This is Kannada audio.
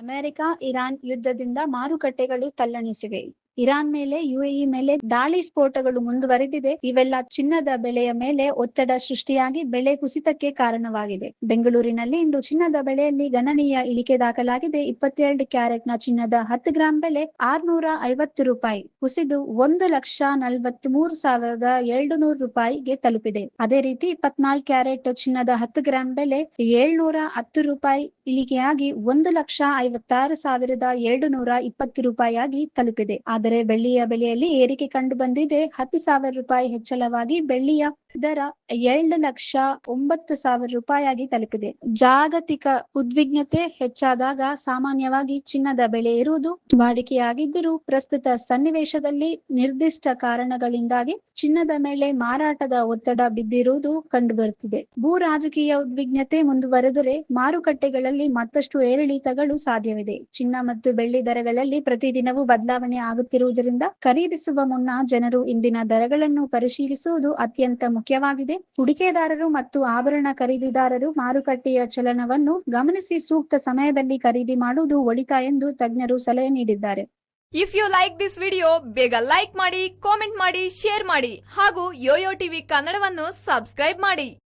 ಅಮೆರಿಕ ಇರಾನ್ ಯುದ್ಧದಿಂದ ಮಾರುಕಟ್ಟೆಗಳು ತಲ್ಲಣಿಸಿವೆ. ಇರಾನ್ ಮೇಲೆ ಯುಎಇ ಮೇಲೆ ದಾಳಿ ಸ್ಫೋಟಗಳು ಮುಂದುವರೆದಿದೆ. ಇವೆಲ್ಲ ಚಿನ್ನದ ಬೆಲೆಯ ಮೇಲೆ ಒತ್ತಡ ಸೃಷ್ಟಿಯಾಗಿ ಬೆಲೆ ಕುಸಿತಕ್ಕೆ ಕಾರಣವಾಗಿದೆ. ಬೆಂಗಳೂರಿನಲ್ಲಿ ಇಂದು ಚಿನ್ನದ ಬೆಲೆಯಲ್ಲಿ ಗಣನೀಯ ಇಳಿಕೆ ದಾಖಲಾಗಿದೆ. 22 ಕ್ಯಾರೆಟ್ನ ಚಿನ್ನದ 10 ಗ್ರಾಂ ಬೆಲೆ ₹650 ಕುಸಿದು 1,43,700 ರೂಪಾಯಿಗೆ ತಲುಪಿದೆ. ಅದೇ ರೀತಿ 24 ಕ್ಯಾರೆಟ್ ಚಿನ್ನದ 10 ಗ್ರಾಂ ಬೆಲೆ ₹710 ಇಳಿಕೆಯಾಗಿ 1,56,220 ರೂಪಾಯಿಯಾಗಿ ತಲುಪಿದೆ. ಆದರೆ ಬೆಳ್ಳಿಯ ಬೆಲೆಯಲ್ಲಿ ಏರಿಕೆ ಕಂಡು ಬಂದಿದೆ. 10,000 ರೂಪಾಯಿ ಹೆಚ್ಚಳವಾಗಿ ಬೆಳ್ಳಿಯ ದರ 7,09,000 ರೂಪಾಯಿಯಾಗಿ ತಲುಪಿದೆ. ಜಾಗತಿಕ ಉದ್ವಿಗ್ನತೆ ಹೆಚ್ಚಾದಾಗ ಸಾಮಾನ್ಯವಾಗಿ ಚಿನ್ನದ ಬೆಲೆ ಇರುವುದು ವಾಡಿಕೆಯಾಗಿದ್ದರೂ ಪ್ರಸ್ತುತ ಸನ್ನಿವೇಶದಲ್ಲಿ ನಿರ್ದಿಷ್ಟ ಕಾರಣಗಳಿಂದಾಗಿ ಚಿನ್ನದ ಮೇಲೆ ಮಾರಾಟದ ಒತ್ತಡ ಬಿದ್ದಿರುವುದು ಕಂಡುಬರುತ್ತಿದೆ. ಭೂ ರಾಜಕೀಯ ಉದ್ವಿಗ್ನತೆ ಮುಂದುವರೆದರೆ ಮಾರುಕಟ್ಟೆಗಳಲ್ಲಿ ಮತ್ತಷ್ಟು ಏರಿಳಿತಗಳು ಸಾಧ್ಯವಿದೆ. ಚಿನ್ನ ಮತ್ತು ಬೆಳ್ಳಿ ದರಗಳಲ್ಲಿ ಪ್ರತಿದಿನವೂ ಬದಲಾವಣೆ ಆಗುತ್ತಿರುವುದರಿಂದ ಖರೀದಿಸುವ ಮುನ್ನ ಜನರು ಇಂದಿನ ದರಗಳನ್ನು ಪರಿಶೀಲಿಸುವುದು ಅತ್ಯಂತ ಮುಖ್ಯವಾಗಿದೆ. ಹೂಡಿಕೆದಾರರು ಮತ್ತು ಆಭರಣ ಖರೀದಿದಾರರು ಮಾರುಕಟ್ಟೆಯ ಚಲನವನ್ನು ಗಮನಿಸಿ ಸೂಕ್ತ ಸಮಯದಲ್ಲಿ ಖರೀದಿ ಮಾಡುವುದು ಒಳಿತ ಎಂದು ತಜ್ಞರು ಸಲಹೆ ನೀಡಿದ್ದಾರೆ. If you like this video ಬೇಗ ಲೈಕ್ ಮಾಡಿ, ಕಾಮೆಂಟ್ ಮಾಡಿ, ಶೇರ್ ಮಾಡಿ ಹಾಗೂ ಯೋಯೋ ಟಿವಿ ಕನ್ನಡವನ್ನು ಸಬ್ಸ್ಕ್ರೈಬ್ ಮಾಡಿ.